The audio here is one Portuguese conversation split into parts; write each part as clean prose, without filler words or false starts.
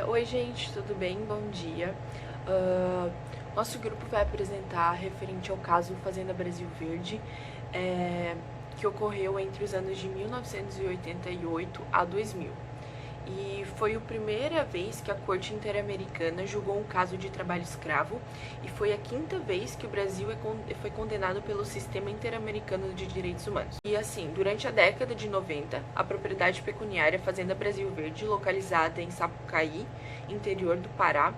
Oi gente, tudo bem? Bom dia. Nosso grupo vai apresentar referente ao caso Fazenda Brasil Verde, que ocorreu entre os anos de 1988 a 2000. E foi a primeira vez que a Corte Interamericana julgou um caso de trabalho escravo e foi a quinta vez que o Brasil foi condenado pelo Sistema Interamericano de Direitos Humanos. E assim, durante a década de 90, a propriedade pecuniária Fazenda Brasil Verde, localizada em Sapucaí, interior do Pará,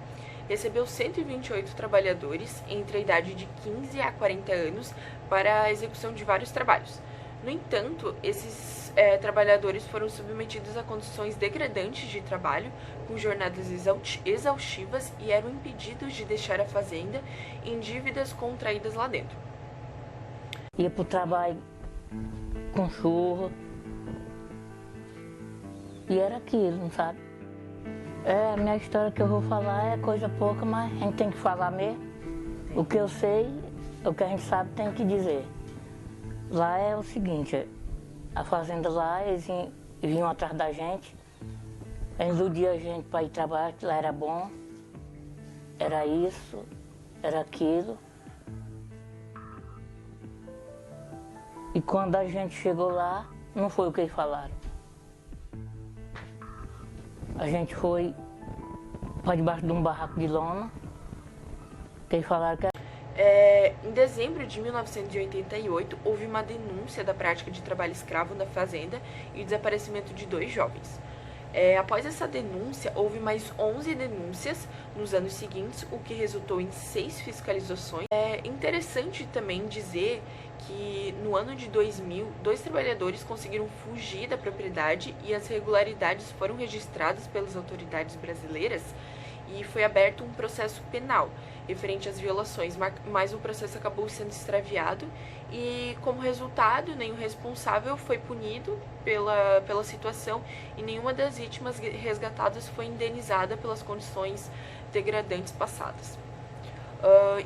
recebeu 128 trabalhadores entre a idade de 15 a 40 anos para a execução de vários trabalhos. No entanto, esses trabalhadores foram submetidos a condições degradantes de trabalho, com jornadas exaustivas e eram impedidos de deixar a fazenda em dívidas contraídas lá dentro. Ia pro trabalho com chuva e era aquilo, não sabe? A minha história que eu vou falar é coisa pouca, mas a gente tem que falar mesmo. O que eu sei, o que a gente sabe tem que dizer. Lá é o seguinte, a fazenda lá, eles vinham atrás da gente, eles iludiam a gente para ir trabalhar, que lá era bom, era isso, era aquilo. E quando a gente chegou lá, não foi o que eles falaram. A gente foi para debaixo de um barraco de lona, que eles falaram que Em dezembro de 1988, houve uma denúncia da prática de trabalho escravo na fazenda e o desaparecimento de 2 jovens. Após essa denúncia, houve mais 11 denúncias nos anos seguintes, o que resultou em 6 fiscalizações. É interessante também dizer que no ano de 2000, 2 trabalhadores conseguiram fugir da propriedade e as irregularidades foram registradas pelas autoridades brasileiras e foi aberto um processo penal referente às violações, mas o processo acabou sendo extraviado e, como resultado, nenhum responsável foi punido pela situação e nenhuma das vítimas resgatadas foi indenizada pelas condições degradantes passadas.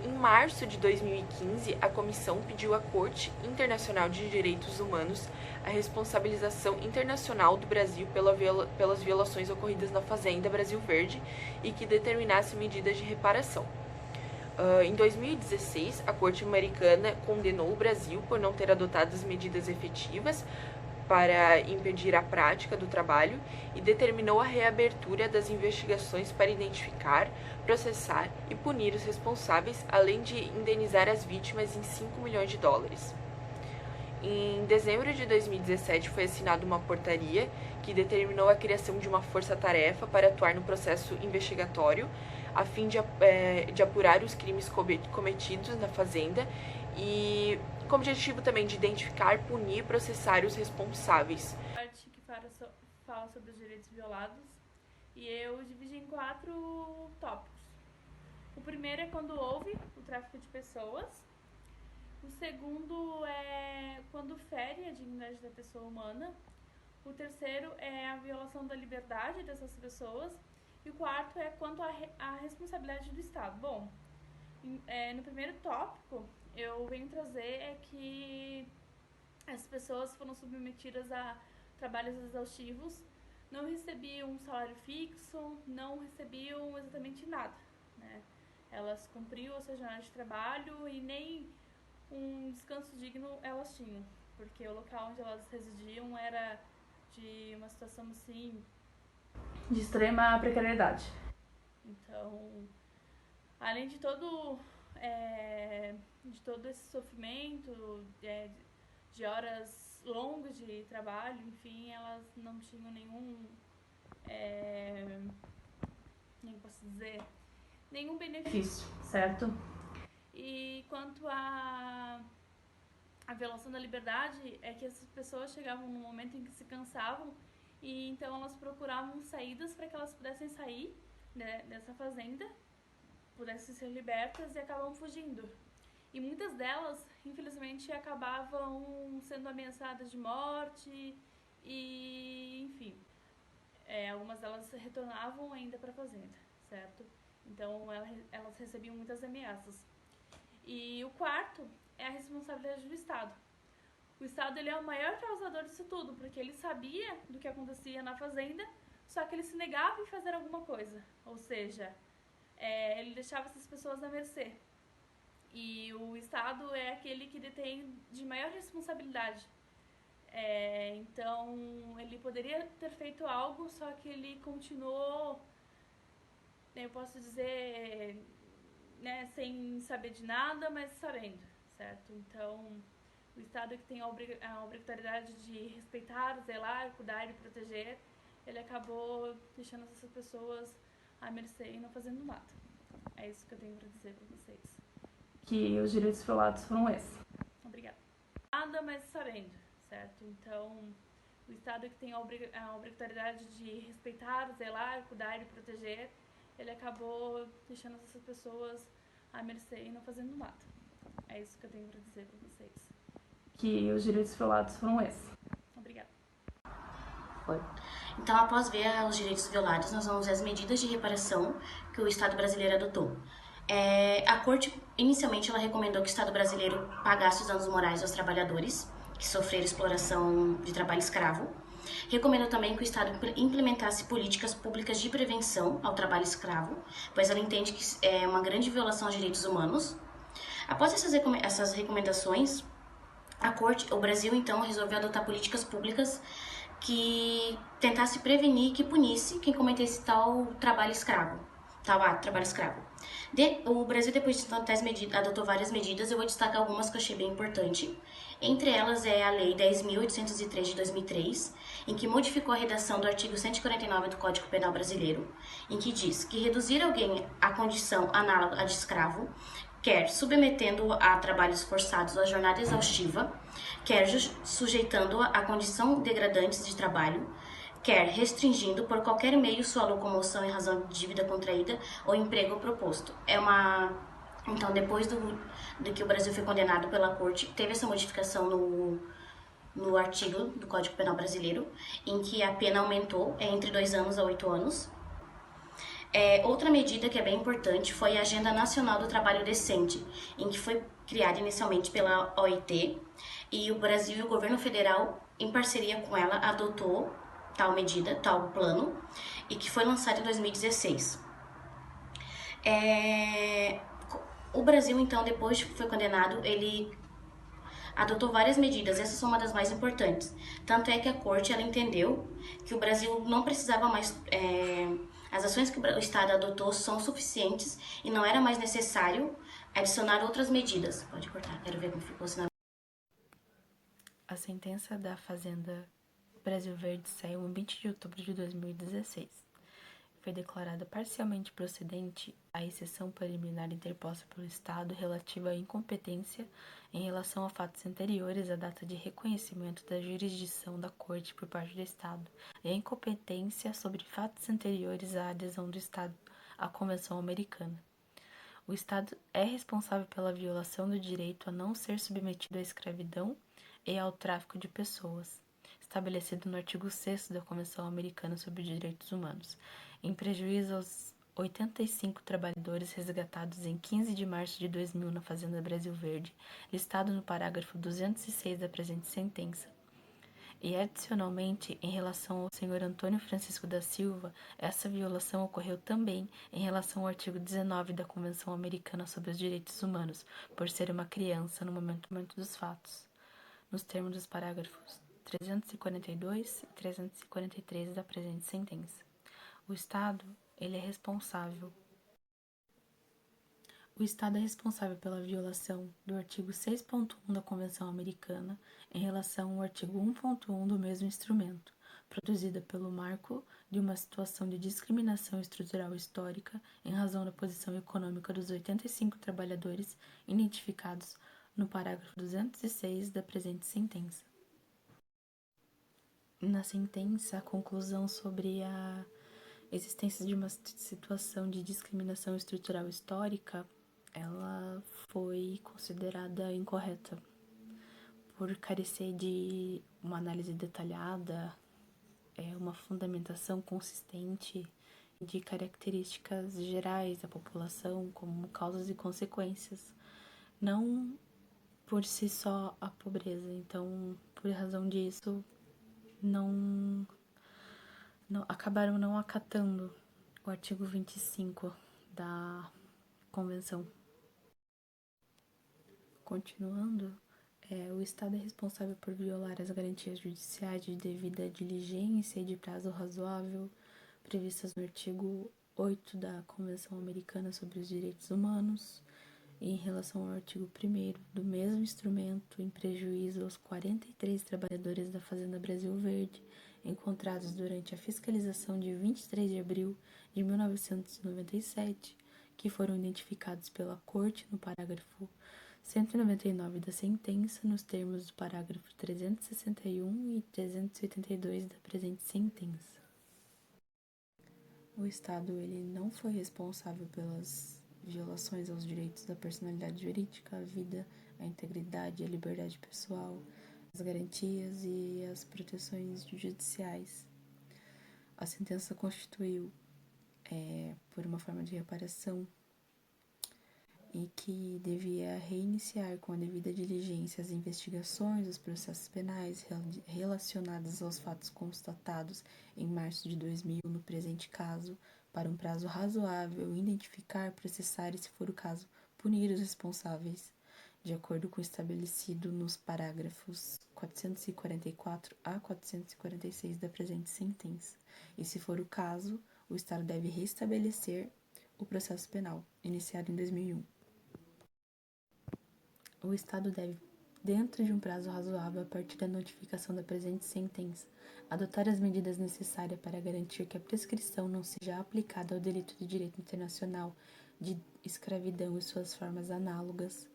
Em março de 2015, a comissão pediu à Corte Internacional de Direitos Humanos a responsabilização internacional do Brasil pelas violações ocorridas na Fazenda Brasil Verde e que determinasse medidas de reparação. Em 2016, a Corte Americana condenou o Brasil por não ter adotado as medidas efetivas para impedir a prática do trabalho e determinou a reabertura das investigações para identificar, processar e punir os responsáveis, além de indenizar as vítimas em 5 milhões de dólares. Em dezembro de 2017 foi assinada uma portaria que determinou a criação de uma força-tarefa para atuar no processo investigatório, a fim de apurar os crimes cometidos na fazenda e com o objetivo também de identificar, punir e processar os responsáveis. A parte que fala sobre os direitos violados e eu dividi em 4 tópicos. O primeiro é quando houve o tráfico de pessoas. O segundo é quando fere a dignidade da pessoa humana. O terceiro é a violação da liberdade dessas pessoas. E o quarto é quanto à responsabilidade do Estado. Bom, no primeiro tópico, eu venho trazer que as pessoas foram submetidas a trabalhos exaustivos, não recebiam um salário fixo, não recebiam exatamente nada, né? Elas cumpriam a sua jornada de trabalho e nem um descanso digno elas tinham, porque o local onde elas residiam era de uma situação assim de extrema precariedade. Então, além de todo esse sofrimento, de horas longas de trabalho, enfim, elas não tinham nenhum benefício, certo? E quanto à violação da liberdade, é que essas pessoas chegavam num momento em que se cansavam e então elas procuravam saídas para que elas pudessem sair, né, dessa fazenda, pudessem ser libertas e acabavam fugindo. E muitas delas, infelizmente, acabavam sendo ameaçadas de morte e, enfim, algumas delas retornavam ainda para a fazenda, certo? Então, elas recebiam muitas ameaças. E o quarto é a responsabilidade do Estado. O Estado ele é o maior causador disso tudo, porque ele sabia do que acontecia na fazenda, só que ele se negava em fazer alguma coisa, ou seja, ele deixava essas pessoas à mercê. E o Estado é aquele que detém de maior responsabilidade. Então, ele poderia ter feito algo, só que ele continuou, eu posso dizer, né, sem saber de nada, mas sabendo, certo? Então, o Estado que tem a obrigatoriedade de respeitar, zelar, cuidar e proteger, ele acabou deixando essas pessoas à mercê e não fazendo nada. É isso que eu tenho para dizer para vocês. Que os direitos violados foram esses. Obrigada. Nada, mas sabendo, certo? Então, o Estado que tem a obrigatoriedade de respeitar, zelar, cuidar e proteger, ele acabou deixando essas pessoas à mercê e não fazendo nada. É isso que eu tenho para dizer para vocês. Que os direitos violados foram esses. Obrigada. Foi. Então, após ver os direitos violados, nós vamos ver as medidas de reparação que o Estado brasileiro adotou. A Corte, inicialmente, ela recomendou que o Estado brasileiro pagasse os danos morais aos trabalhadores que sofreram exploração de trabalho escravo. Recomendou também que o Estado implementasse políticas públicas de prevenção ao trabalho escravo, pois ela entende que é uma grande violação aos direitos humanos. Após essas recomendações, o Brasil, então, resolveu adotar políticas públicas que tentasse prevenir e que punisse quem cometesse tal trabalho escravo. O Brasil, depois de tantas medidas, adotou várias medidas. Eu vou destacar algumas que eu achei bem importante. Entre elas é a Lei 10.803 de 2003, em que modificou a redação do artigo 149 do Código Penal Brasileiro, em que diz que reduzir alguém à condição análoga à de escravo, quer submetendo-o a trabalhos forçados ou a jornada exaustiva, quer sujeitando-o a condição degradante de trabalho, quer restringindo por qualquer meio sua locomoção em razão de dívida contraída ou emprego proposto. Então, depois do que o Brasil foi condenado pela Corte, teve essa modificação no artigo do Código Penal Brasileiro, em que a pena aumentou entre 2 anos a 8 anos. Outra medida que é bem importante foi a Agenda Nacional do Trabalho Decente, em que foi criada inicialmente pela OIT, e o Brasil e o governo federal, em parceria com ela, adotou tal medida, tal plano, e que foi lançado em 2016. O Brasil, então, depois que foi condenado, ele adotou várias medidas, essas são uma das mais importantes. Tanto é que a Corte ela entendeu que o Brasil não precisava mais... as ações que o Estado adotou são suficientes e não era mais necessário adicionar outras medidas. Pode cortar, quero ver como ficou, senão... A sentença da Fazenda Brasil Verde saiu em 20 de outubro de 2016. Foi declarada parcialmente procedente a exceção preliminar interposta pelo Estado relativa à incompetência em relação a fatos anteriores à data de reconhecimento da jurisdição da Corte por parte do Estado e a incompetência sobre fatos anteriores à adesão do Estado à Convenção Americana. O Estado é responsável pela violação do direito a não ser submetido à escravidão e ao tráfico de pessoas, estabelecido no artigo 6º da Convenção Americana sobre os Direitos Humanos, em prejuízo aos 85 trabalhadores resgatados em 15 de março de 2000 na Fazenda Brasil Verde, listado no parágrafo 206 da presente sentença. E, adicionalmente, em relação ao senhor Antônio Francisco da Silva, essa violação ocorreu também em relação ao artigo 19 da Convenção Americana sobre os Direitos Humanos, por ser uma criança no momento dos fatos, nos termos dos parágrafos 342 e 343 da presente sentença. O Estado é responsável pela violação do artigo 6.1 da Convenção Americana em relação ao artigo 1.1 do mesmo instrumento, produzida pelo marco de uma situação de discriminação estrutural histórica em razão da posição econômica dos 85 trabalhadores identificados no parágrafo 206 da presente sentença. Na sentença, a conclusão sobre a existência de uma situação de discriminação estrutural histórica, ela foi considerada incorreta por carecer de uma análise detalhada, uma fundamentação consistente de características gerais da população como causas e consequências, não por si só a pobreza. Então, por razão disso, acabaram não acatando o artigo 25 da Convenção. Continuando, o Estado é responsável por violar as garantias judiciais de devida diligência e de prazo razoável previstas no artigo 8 da Convenção Americana sobre os Direitos Humanos, em relação ao artigo 1º do mesmo instrumento, em prejuízo aos 43 trabalhadores da Fazenda Brasil Verde, encontrados durante a fiscalização de 23 de abril de 1997, que foram identificados pela Corte no parágrafo 199 da sentença, nos termos do parágrafo 361 e 382 da presente sentença. O Estado ele não foi responsável pelas violações aos direitos da personalidade jurídica, à vida, à integridade, à liberdade pessoal, as garantias e as proteções judiciais. A sentença constituiu, por uma forma de reparação, e que devia reiniciar com a devida diligência as investigações, os processos penais relacionados aos fatos constatados em março de 2000, no presente caso, para um prazo razoável, identificar, processar e, se for o caso, punir os responsáveis, de acordo com o estabelecido nos parágrafos 444 a 446 da presente sentença. E, se for o caso, o Estado deve restabelecer o processo penal, iniciado em 2001. O Estado deve, dentro de um prazo razoável a partir da notificação da presente sentença, adotar as medidas necessárias para garantir que a prescrição não seja aplicada ao delito de direito internacional de escravidão e suas formas análogas,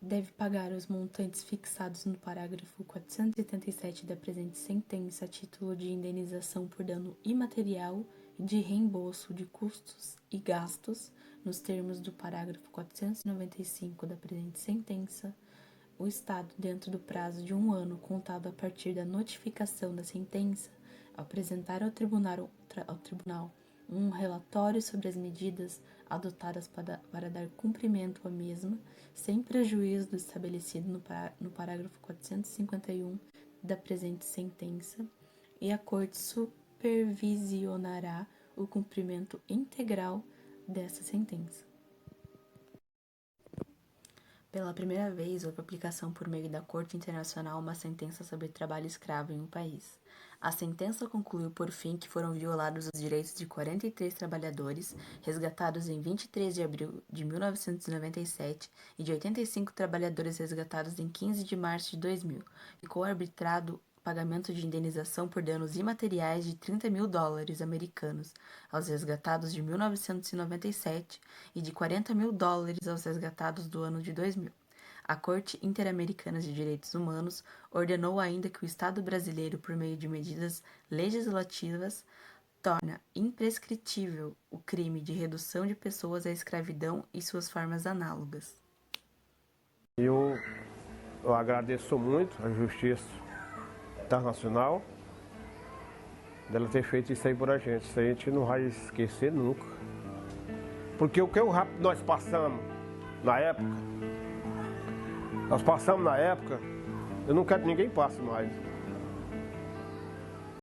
deve pagar os montantes fixados no parágrafo 487 da presente sentença a título de indenização por dano imaterial e de reembolso de custos e gastos, nos termos do parágrafo 495 da presente sentença. O Estado, dentro do prazo de 1 ano contado a partir da notificação da sentença, apresentar ao tribunal um relatório sobre as medidas adotadas para dar cumprimento à mesma, sem prejuízo do estabelecido no parágrafo 451 da presente sentença, e a Corte supervisionará o cumprimento integral dessa sentença. Pela primeira vez, houve aplicação por meio da Corte Internacional uma sentença sobre trabalho escravo em um país. A sentença concluiu, por fim, que foram violados os direitos de 43 trabalhadores, resgatados em 23 de abril de 1997, e de 85 trabalhadores resgatados em 15 de março de 2000. Ficou arbitrado pagamento de indenização por danos imateriais de $30 mil americanos aos resgatados de 1997 e de $40 mil aos resgatados do ano de 2000. A Corte Interamericana de Direitos Humanos ordenou ainda que o Estado brasileiro, por meio de medidas legislativas, torna imprescritível o crime de redução de pessoas à escravidão e suas formas análogas. Eu agradeço muito a Justiça Internacional dela ter feito isso aí por a gente. Isso a gente não vai esquecer nunca. Porque o que nós passamos na época, eu não quero que ninguém passe mais.